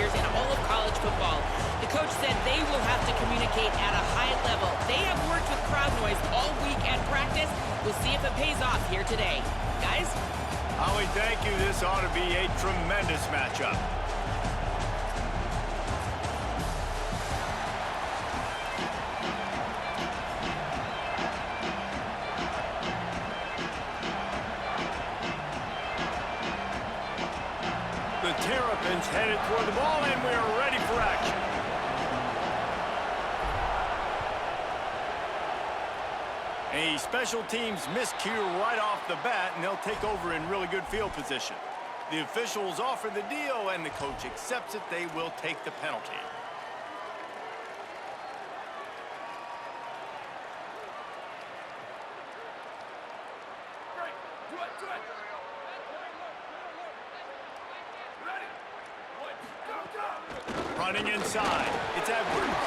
players in all of college football. The coach said they will have to communicate at a high level. They have worked with crowd noise all week at practice. We'll see if it pays off here today. Guys? Holly, thank you. This ought to be a tremendous matchup. The Terrapins headed toward the ball, and we are ready for action. A special teams miscue right off the bat, and they'll take over in really good field position. The officials offer the deal, and the coach accepts it. They will take the penalty. Running inside, it's Edwards.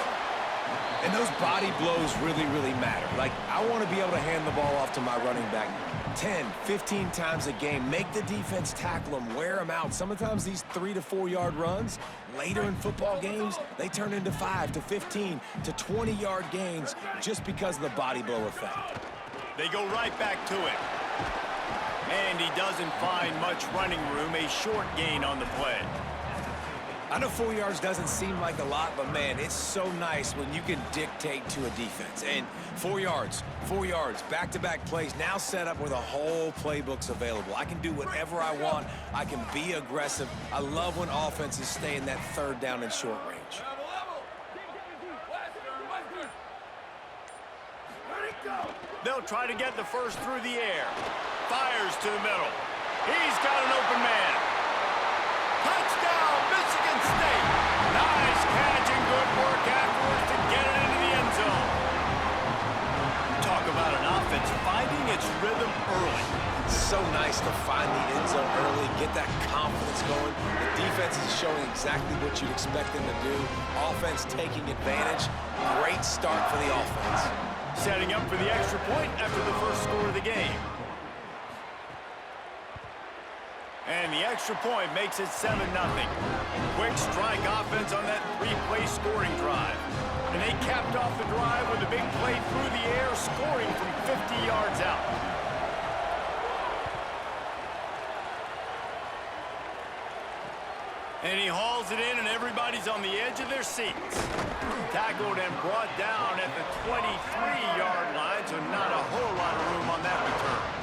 And those body blows really, really matter. Like, I want to be able to hand the ball off to my running back 10, 15 times a game. Make the defense tackle them, wear them out. Sometimes these 3 to 4 yard runs, later in football games, they turn into 5 to 15 to 20 yard gains just because of the body blow effect. They go right back to it. And he doesn't find much running room, a short gain on the play. I know 4 yards doesn't seem like a lot, but man, it's so nice when you can dictate to a defense. And 4 yards, back-to-back plays, now set up where the whole playbook's available. I can do whatever I want. I can be aggressive. I love when offenses stay in that third down and short range. They'll try to get the first through the air. Fires to the middle. He's got an open man. Touchdown, Michigan State. Nice catch and good work afterwards to get it into the end zone. Talk about an offense finding its rhythm early. So nice to find the end zone early, get that confidence going. The defense is showing exactly what you'd expect them to do. Offense taking advantage. Great start for the offense. Setting up for the extra point after the first score of the game. And the extra point makes it 7-0. Quick strike offense on that 3-play scoring drive. And they capped off the drive with a big play through the air, scoring from 50 yards out. And he hauls it in, and everybody's on the edge of their seats. Tackled and brought down at the 23-yard line, so not a whole lot of room on that return.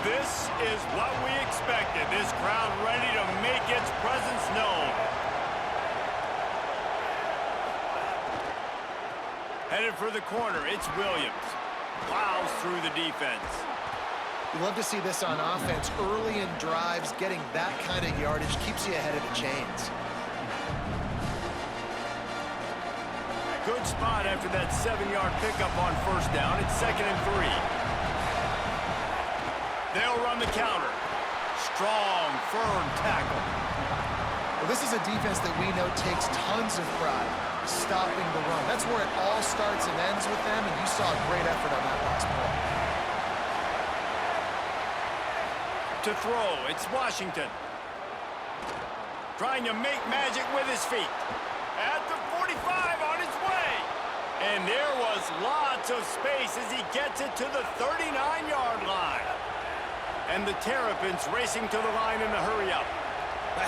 This is what we expected. This crowd ready to make its presence known. Headed for the corner, it's Williams. Plows through the defense. You love to see this on offense. Early in drives, getting that kind of yardage keeps you ahead of the chains. Good spot after that 7-yard pickup on first down. It's 2nd and 3. They'll run the counter. Strong, firm tackle. Well, this is a defense that we know takes tons of pride stopping the run. That's where it all starts and ends with them, and you saw a great effort on that last play. To throw, it's Washington. Trying to make magic with his feet. At the 45 on his way. And there was lots of space as he gets it to the 39-yard line. And the Terrapins racing to the line in the hurry-up.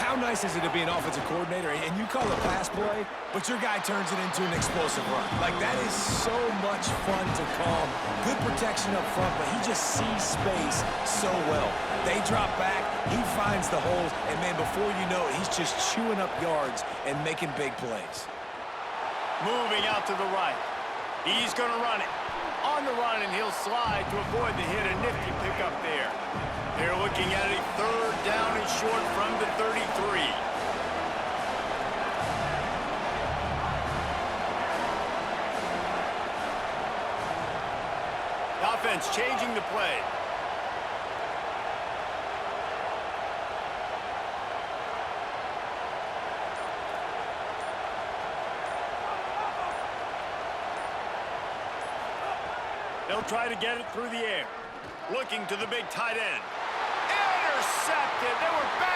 How nice is it to be an offensive coordinator and you call a pass play, but your guy turns it into an explosive run? Like, that is so much fun to call. Good protection up front, but he just sees space so well. They drop back, he finds the holes, and man, before you know it, he's just chewing up yards and making big plays. Moving out to the right. He's going to run it. On the run, and he'll slide to avoid the hit. A nifty pickup there. They're looking at a 3rd down and short from the 33. The offense changing the play. They'll try to get it through the air. Looking to the big tight end. Intercepted. They were back.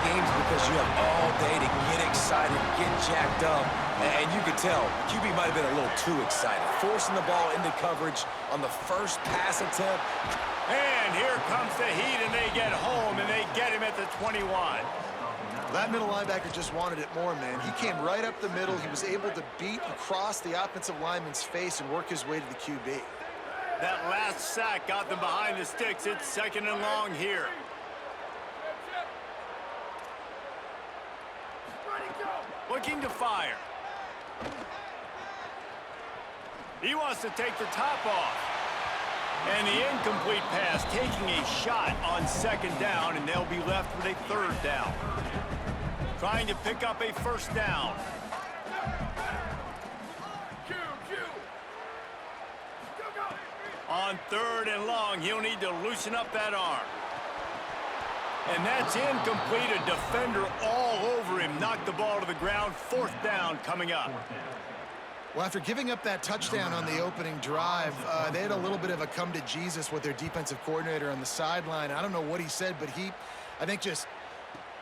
games because you have all day to get excited, get jacked up, and you could tell QB might have been a little too excited, forcing the ball into coverage on the first pass attempt. And here comes the heat, and they get home, and they get him at the 21. That middle linebacker just wanted it more, man. He came right up the middle. He was able to beat and cross the offensive lineman's face and work his way to the QB. That last sack got them behind the sticks. It's 2nd and long here. Looking to fire. He wants to take the top off. And the incomplete pass taking a shot on 2nd down, and they'll be left with a 3rd down. Trying to pick up a 1st down. On 3rd and long, he'll need to loosen up that arm. And that's incomplete. A defender all over him. Knocked the ball to the ground. 4th down coming up. Well, after giving up that touchdown on the opening drive, they had a little bit of a come to Jesus with their defensive coordinator on the sideline. I don't know what he said, but he, I think, just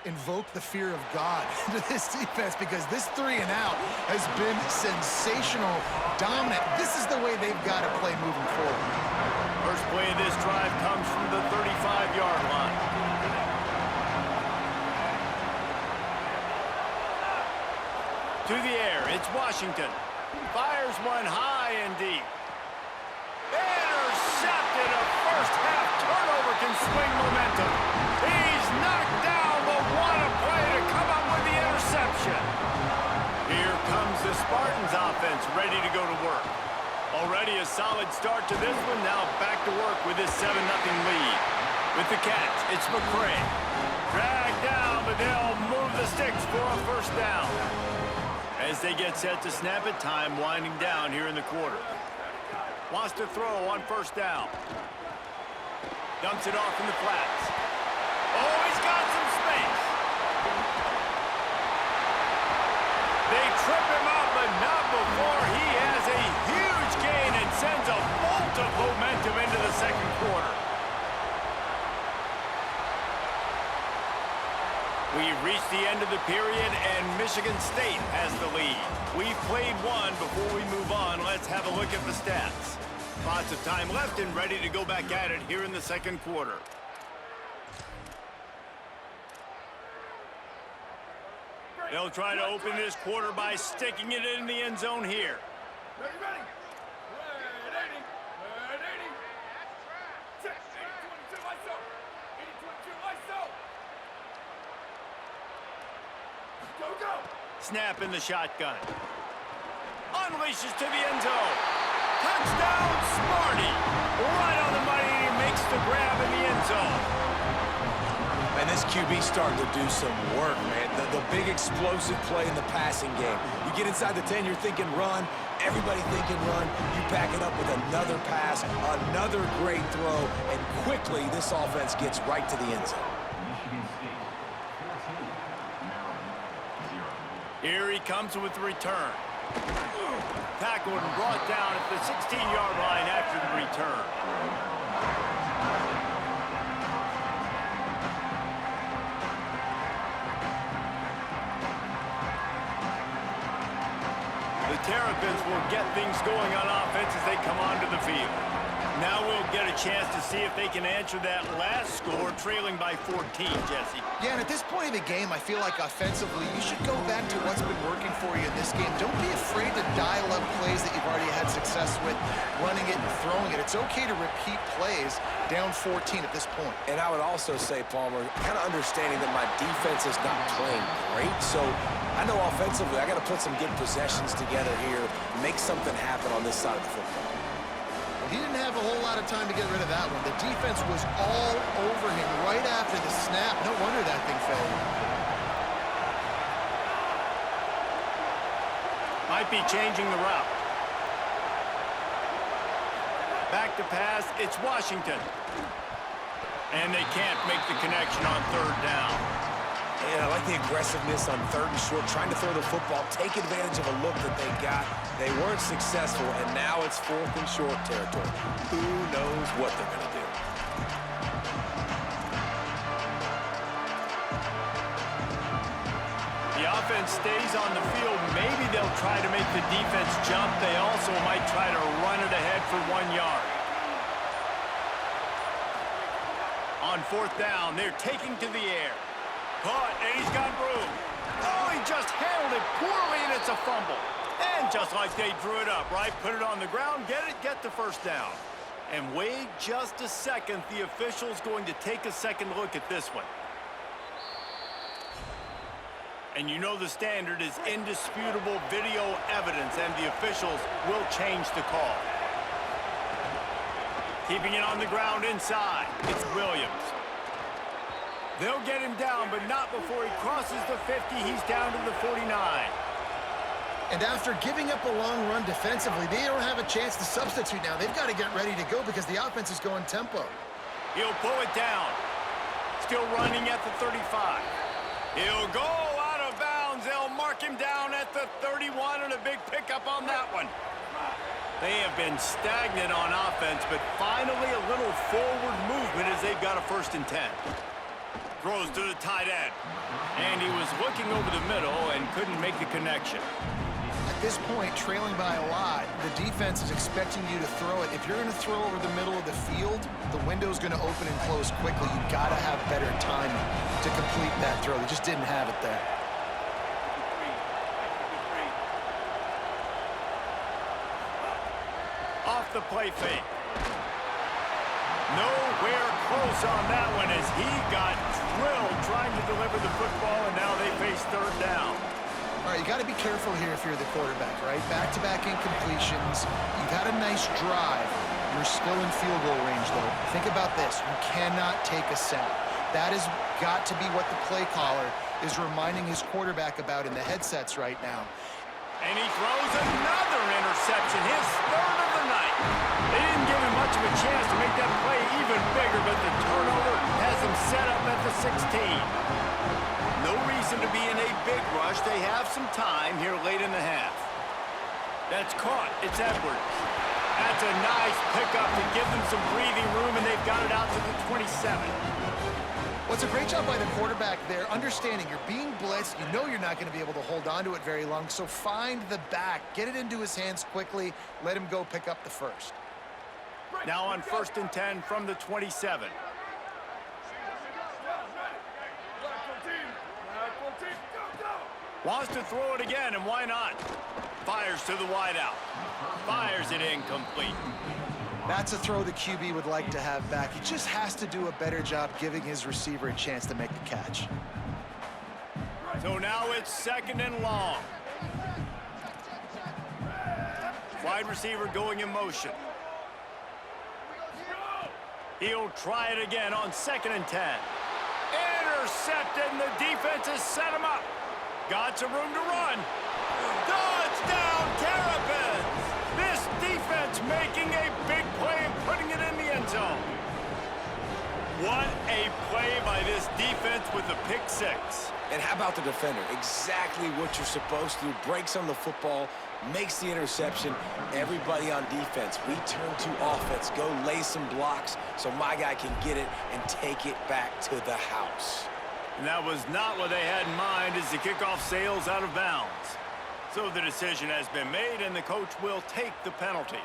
invoked the fear of God into this defense, because this 3 and out has been sensational, dominant. This is the way they've got to play moving forward. First play of this drive comes from the 35-yard line. To the air, it's Washington. Fires one high and deep. Intercepted. A first-half turnover can swing momentum. He's knocked down, but what a play to come up with the interception. Here comes the Spartans offense, ready to go to work. Already a solid start to this one. Now back to work with this 7-0 lead. With the catch, it's McCray. Dragged down, but they'll move the sticks for a 1st down. As they get set to snap it, time winding down here in the quarter. Wants to throw on 1st down. Dumps it off in the flats. Oh, he's got some space. They trip him up, but not before he has a huge gain and sends a bolt of momentum into the 2nd quarter. We've reached the end of the period, and Michigan State has the lead. We've played one. Before we move on, let's have a look at the stats. Lots of time left and ready to go back at it here in the 2nd quarter. They'll try to open this quarter by sticking it in the end zone here. Ready, ready. 80-22, ISO. 80-22, ISO. Go, go. Snap in the shotgun. Unleashes to the end zone. Touchdown, Sparty. Right on the money, and he makes the grab in the end zone. And this QB starting to do some work, man. The big explosive play in the passing game. You get inside the 10, you're thinking run. Everybody thinking run. You back it up with another pass, another great throw, and quickly this offense gets right to the end zone. Here he comes with the return. Tackled and brought down at the 16-yard line after the return. The Terrapins will get things going on offense as they come onto the field. Now we'll get a chance to see if they can answer that last score, trailing by 14, Jesse. Yeah, and at this point of the game, I feel like offensively, you should go back to what's been working for you in this game. Don't be afraid to dial up plays that you've already had success with, running it and throwing it. It's okay to repeat plays down 14 at this point. And I would also say, Palmer, kind of understanding that my defense is not playing great, so I know offensively I got to put some good possessions together here, make something happen on this side of the football. He didn't have a whole lot of time to get rid of that one. The defense was all over him right after the snap. No wonder that thing failed. Might be changing the route. Back to pass, it's Washington. And they can't make the connection on 3rd down. And I like the aggressiveness on 3rd and short, trying to throw the football, take advantage of a look that they got. They weren't successful, and now it's 4th and short territory. Who knows what they're going to do? offense stays on the field, maybe they'll try to make the defense jump. They also might try to run it ahead for 1 yard. On 4th down, they're taking to the air. Caught, and he's got room. Oh, he just handled it poorly, and it's a fumble. And just like they drew it up, right? Put it on the ground, get the first down. And wait just a second. The official's going to take a second look at this one. And you know the standard is indisputable video evidence, and the officials will change the call. Keeping it on the ground inside. It's Williams. They'll get him down, but not before he crosses the 50. He's down to the 49. And after giving up a long run defensively, they don't have a chance to substitute now. They've got to get ready to go because the offense is going tempo. He'll pull it down. Still running at the 35. He'll go out of bounds. They'll mark him down at the 31, and a big pickup on that one. They have been stagnant on offense, but finally a little forward movement as they've got a 1st and 10. Throws to the tight end. And he was looking over the middle and couldn't make the connection. At this point, trailing by a lot, the defense is expecting you to throw it. If you're going to throw over the middle of the field, the window's going to open and close quickly. You've got to have better timing to complete that throw. They just didn't have it there. Off the play fake. Nowhere close on that one as he got drilled trying to deliver the football, and now they face 3rd down. All right, you got to be careful here if you're the quarterback, right? Back-to-back incompletions. You've had a nice drive. You're still in field goal range, though. Think about this. You cannot take a sack. That has got to be what the play caller is reminding his quarterback about in the headsets right now. And he throws another interception, his 3rd of the night. They didn't give him much of a chance to make that play even bigger, but the turnover has him set up at the 16. No reason to be in a big rush. They have some time here late in the half. That's caught. It's Edwards. That's a nice pickup to give them some breathing room, and they've got it out to the 27. Well, it's a great job by the quarterback there, understanding you're being blitzed. You know you're not going to be able to hold on to it very long, so find the back. Get it into his hands quickly. Let him go pick up the first. Now on 1st and 10 from the 27. Wants to throw it again, and why not? Fires to the wideout. Fires it incomplete. That's a throw the QB would like to have back. He just has to do a better job giving his receiver a chance to make the catch. So now it's 2nd and long. Wide receiver going in motion. He'll try it again on 2nd and 10. Intercepted, and the defense has set him up. Got some room to run. Touchdown, Terrapins! This defense making a big play and putting it in the end zone. What a play by this defense with the pick 6. And how about the defender? Exactly what you're supposed to do. Breaks on the football, makes the interception. Everybody on defense, we turn to offense. Go lay some blocks so my guy can get it and take it back to the house. And that was not what they had in mind as the kickoff sails out of bounds. So the decision has been made, and the coach will take the penalty.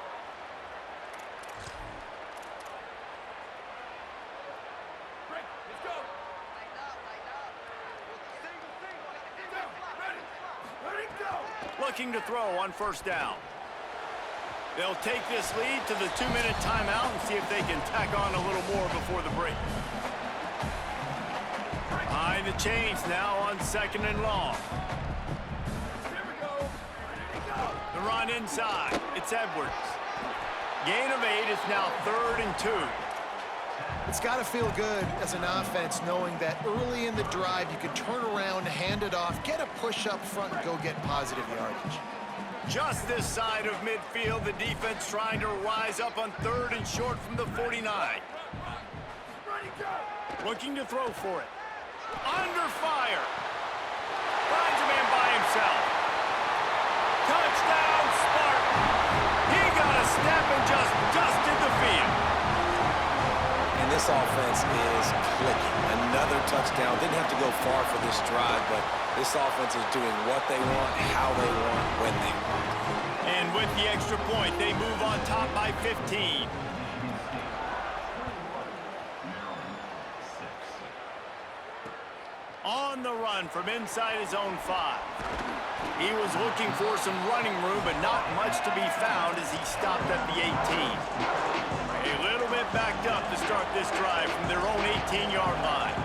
Looking to throw on 1st down. They'll take this lead to the 2-minute timeout and see if they can tack on a little more before the break. Behind the chains now on 2nd and long. The run inside. It's Edwards. Gain of 8. It's now 3rd and 2. It's got to feel good as an offense knowing that early in the drive you can turn around, hand it off, get a push up front, and go get positive yardage. Just this side of midfield, the defense trying to rise up on 3rd and short from the 49. Looking to throw for it. Under fire. Finds a man by himself. Touchdown, Spartan. He got a step and just dusted the field. And this offense is clicking. Another touchdown. Didn't have to go far for this drive, but This offense is doing what they want, how they want, when they want. And with the extra point, they move on top by 15. On the run from inside his own 5. He was looking for some running room, but not much to be found as he stopped at the 18. A little bit backed up to start this drive from their own 18-yard line.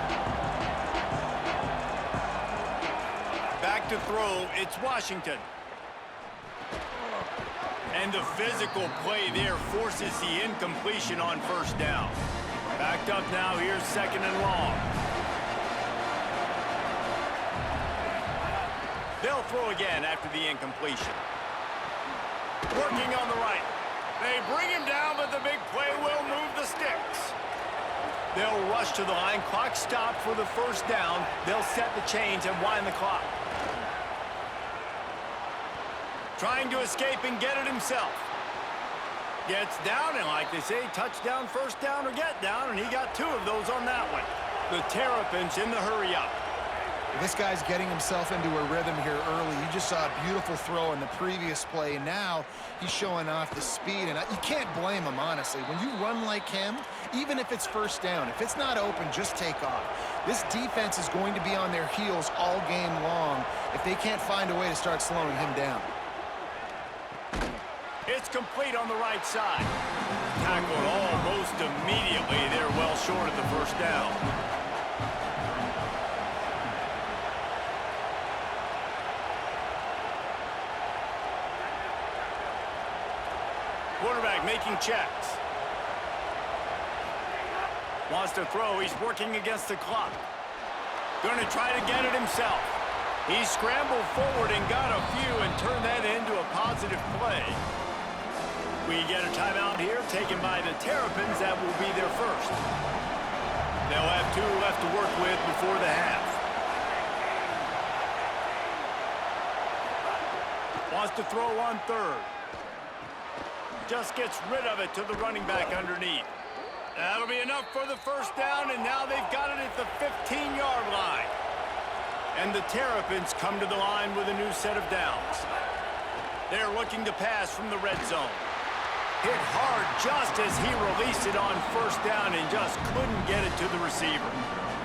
Back to throw, it's Washington. And the physical play there forces the incompletion on first down. Backed up now, here's 2nd and long. They'll throw again after the incompletion. Working on the right. They bring him down, but the big play will move the sticks. They'll rush to the line. Clock stopped for the first down. They'll set the chains and wind the clock. Trying to escape and get it himself. Gets down, and like they say, touchdown, first down, or get down, and he got 2 of those on that one. The Terrapins in the hurry-up. This guy's getting himself into a rhythm here early. You just saw a beautiful throw in the previous play, and now he's showing off the speed, and you can't blame him, honestly. When you run like him, even if it's first down, if it's not open, just take off. This defense is going to be on their heels all game long if they can't find a way to start slowing him down. It's complete on the right side. Tackled almost immediately. They're well short of the first down. Quarterback making checks. Wants to throw. He's working against the clock. Going to try to get it himself. He scrambled forward and got a few and turned that into a positive play. We get a timeout here taken by the Terrapins. That will be their first. They'll have 2 left to work with before the half. Wants to throw on 3rd. Just gets rid of it to the running back underneath. That'll be enough for the first down, and now they've got it at the 15-yard line. And the Terrapins come to the line with a new set of downs. They're looking to pass from the red zone. Hit hard just as he released it on first down and just couldn't get it to the receiver.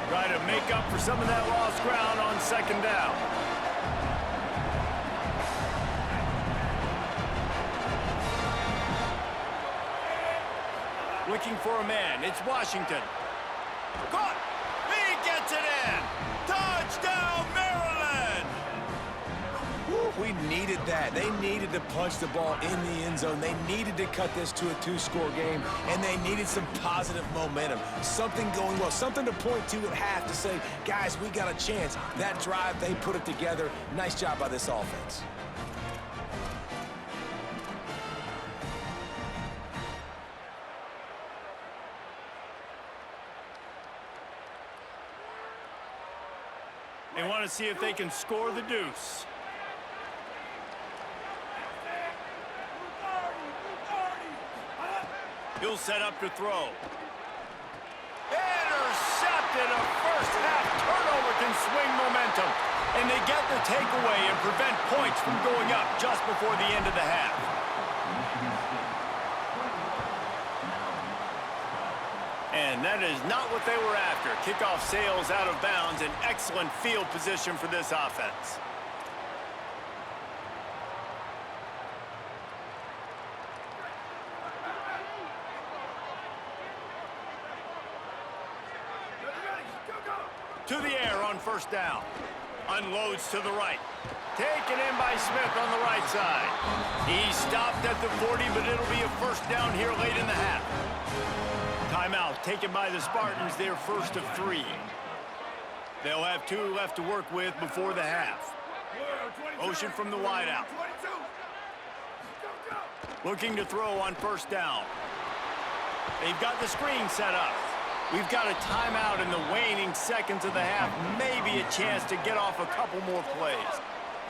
Try to make up for some of that lost ground on 2nd down. Looking for a man. It's Washington. Caught! He gets it in! Touchdown, Maryland! We needed that. They needed to punch the ball in the end zone. They needed to cut this to a 2-score game, and they needed some positive momentum. Something going well, something to point to at half to say, guys, we got a chance. That drive, they put it together. Nice job by this offense. They want to see if they can score the deuce. He'll set up to throw. Intercepted. A first-half turnover can swing momentum. And they get the takeaway and prevent points from going up just before the end of the half. And that is not what they were after. Kickoff sails out of bounds. An excellent field position for this offense. To the air on first down. Unloads to the right. Taken in by Smith on the right side. He stopped at the 40, but it'll be a first down here late in the half. Timeout taken by the Spartans, their first of 3. They'll have 2 left to work with before the half. Motion from the wideout. Looking to throw on first down. They've got the screen set up. We've got a timeout in the waning seconds of the half. Maybe a chance to get off a couple more plays.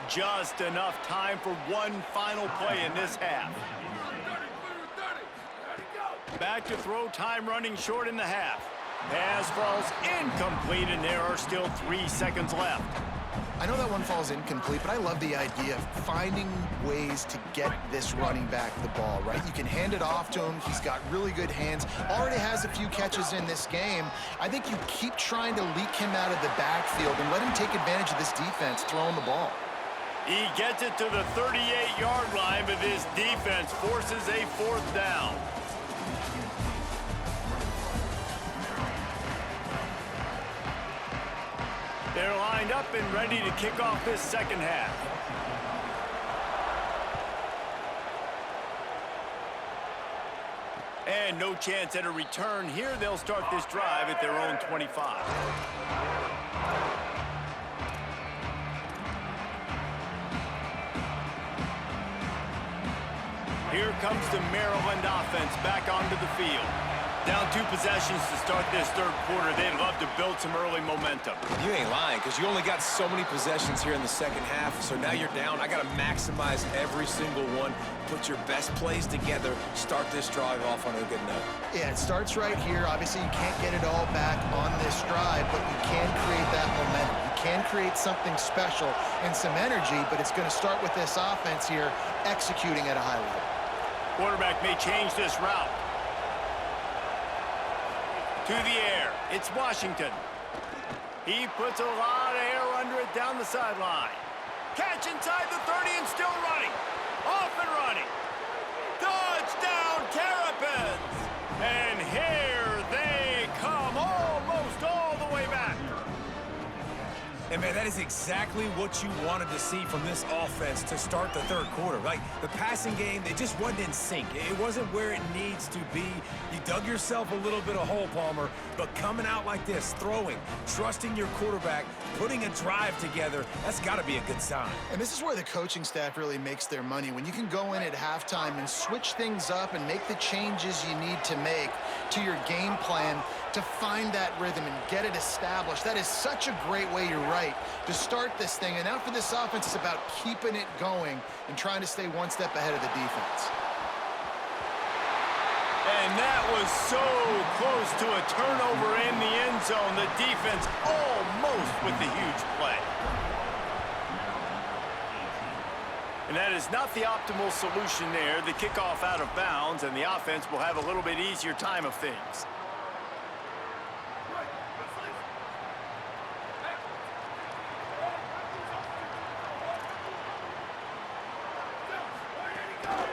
Just enough time for one final play in this half. Back to throw, time running short in the half. Pass falls incomplete, and there are still 3 seconds left. I know that one falls incomplete, but I love the idea of finding ways to get this running back the ball, right? You can hand it off to him. He's got really good hands. Already has a few catches in this game. I think you keep trying to leak him out of the backfield and let him take advantage of this defense throwing the ball. He gets it to the 38-yard line, but this defense forces a 4th down. They're lined up and ready to kick off this second half. And no chance at a return here. They'll start this drive at their own 25. Here comes the Maryland offense back onto the field. Down 2 possessions to start this third quarter. They'd love to build some early momentum. You ain't lying, because you only got so many possessions here in the second half, so now you're down. I got to maximize every single one, put your best plays together, start this drive off on a good note. Yeah, it starts right here. Obviously, you can't get it all back on this drive, but you can create that momentum. You can create something special and some energy, but it's going to start with this offense here executing at a high level. Quarterback may change this route. To the air, it's Washington. He puts a lot of air under it down the sideline. Catch inside the 30 and still running. Off and running. Touchdown, Terrapins! And here they come, almost all the way back. And, man, that is exactly what you wanted to see from this offense to start the third quarter. Like, the passing game, it just wasn't in sync. It wasn't where it needs to be. You dug yourself a little bit of hole, Palmer, but coming out like this, throwing, trusting your quarterback, putting a drive together, that's got to be a good sign. And this is where the coaching staff really makes their money. When you can go in at halftime and switch things up and make the changes you need to make to your game plan to find that rhythm and get it established. That is such a great way, you're right, to start this thing. And now for this offense, it's about keeping it going and trying to stay one step ahead of the defense. And that was so close to a turnover in the end zone. The defense almost with the huge play. And that is not the optimal solution there. The kickoff out of bounds, and the offense will have a little bit easier time of things.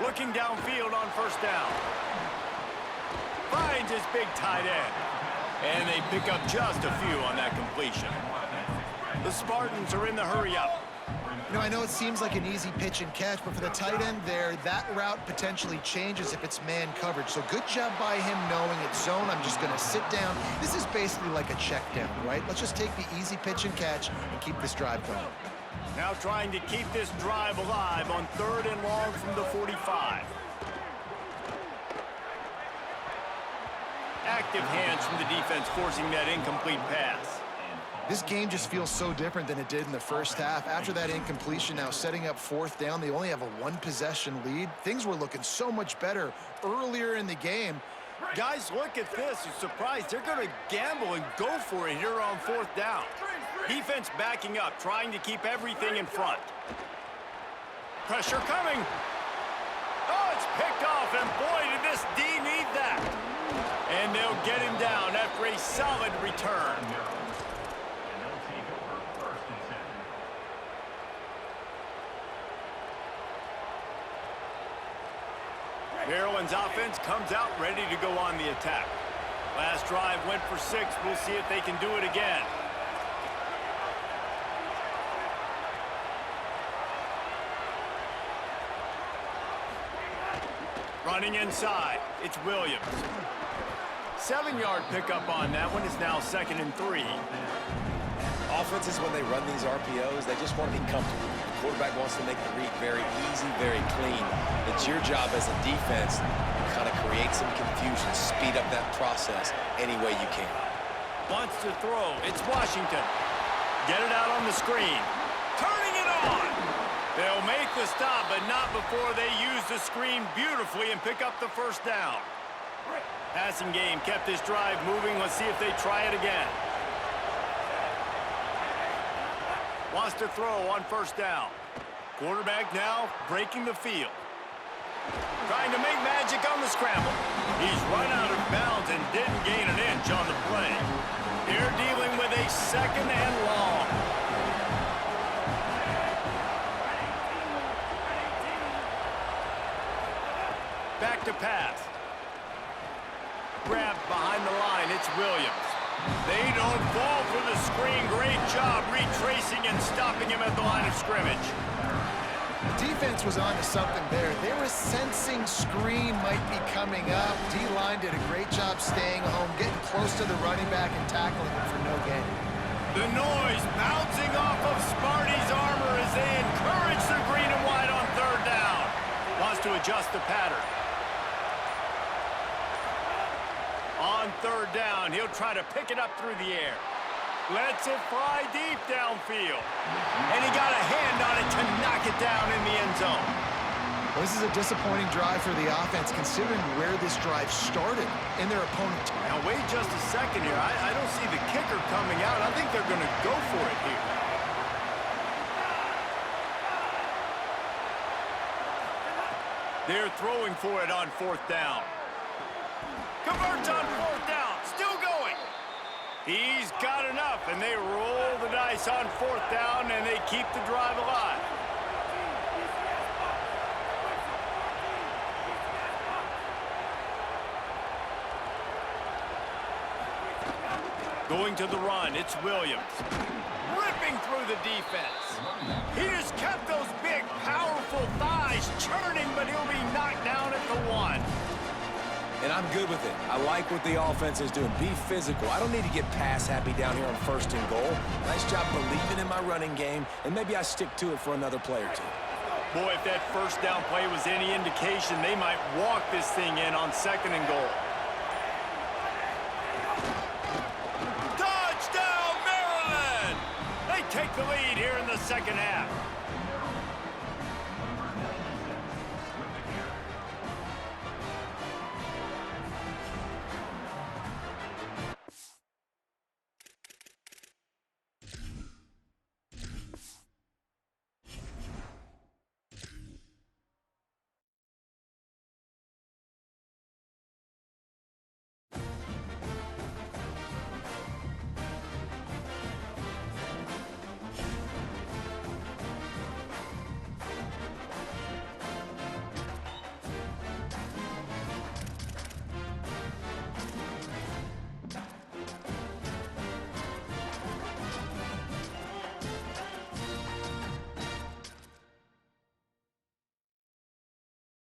Looking downfield on first down. Finds his big tight end. And they pick up just a few on that completion. The Spartans are in the hurry-up. You know, I know it seems like an easy pitch and catch, but for the tight end there, that route potentially changes if it's man coverage. So good job by him knowing it's zone. I'm just going to sit down. This is basically like a check down, right? Let's just take the easy pitch and catch and keep this drive going. Now trying to keep this drive alive on 3rd and long from the 45. Active hands from the defense forcing that incomplete pass. This game just feels so different than it did in the first half. After that incompletion, now setting up 4th down, they only have a 1-possession lead. Things were looking so much better earlier in the game. Guys, look at this. You're surprised. They're going to gamble and go for it here on 4th down. Defense backing up, trying to keep everything in front. Pressure coming. Oh, it's picked off, and boy, did this D need that. And they'll get him down after a solid return. Maryland's offense comes out ready to go on the attack. Last drive went for 6. We'll see if they can do it again. Running inside, it's Williams. 7-yard pickup on that one. Is now 2nd and 3. Offenses, when they run these RPOs, they just want to be comfortable. The quarterback wants to make the read very easy, very clean. It's your job as a defense to kind of create some confusion, speed up that process any way you can. Wants to throw. It's Washington. Get it out on the screen. Turning it on. They'll make the stop, but not before they use the screen beautifully and pick up the first down. Passing game kept this drive moving. Let's see if they try it again. Wants to throw on first down. Quarterback now breaking the field. Trying to make magic on the scramble. He's run out of bounds and didn't gain an inch on the play. They're dealing with a second and long. Back to pass. Grabbed behind the line. It's Williams. They don't fall for the screen. Great job retracing and stopping him at the line of scrimmage. The defense was on to something there. They were sensing screen might be coming up. D-line did a great job staying home, getting close to the running back and tackling him for no gain. The noise bouncing off of Sparty's armor as they encourage the green and white on third down. Wants to adjust the pattern. On third down, he'll try to pick it up through the air. Lets it fly deep downfield. And he got a hand on it to knock it down in the end zone. Well, this is a disappointing drive for the offense, considering where this drive started in their opponent. Now, wait just a second here. I don't see the kicker coming out. I think they're going to go for it here. They're throwing for it on fourth down. Converts on fourth down. Still going. He's got enough, and they roll the dice on fourth down, and they keep the drive alive. Going to the run, it's Williams. Ripping through the defense. He just kept those big, powerful thighs churning, but he'll be knocked down at the one. And I'm good with it. I like what the offense is doing. Be physical. I don't need to get pass happy down here on first and goal. Nice job believing in my running game, and maybe I stick to it for another play or two. Boy, if that first down play was any indication, they might walk this thing in on second and goal. Touchdown, Maryland! They take the lead here in the second half.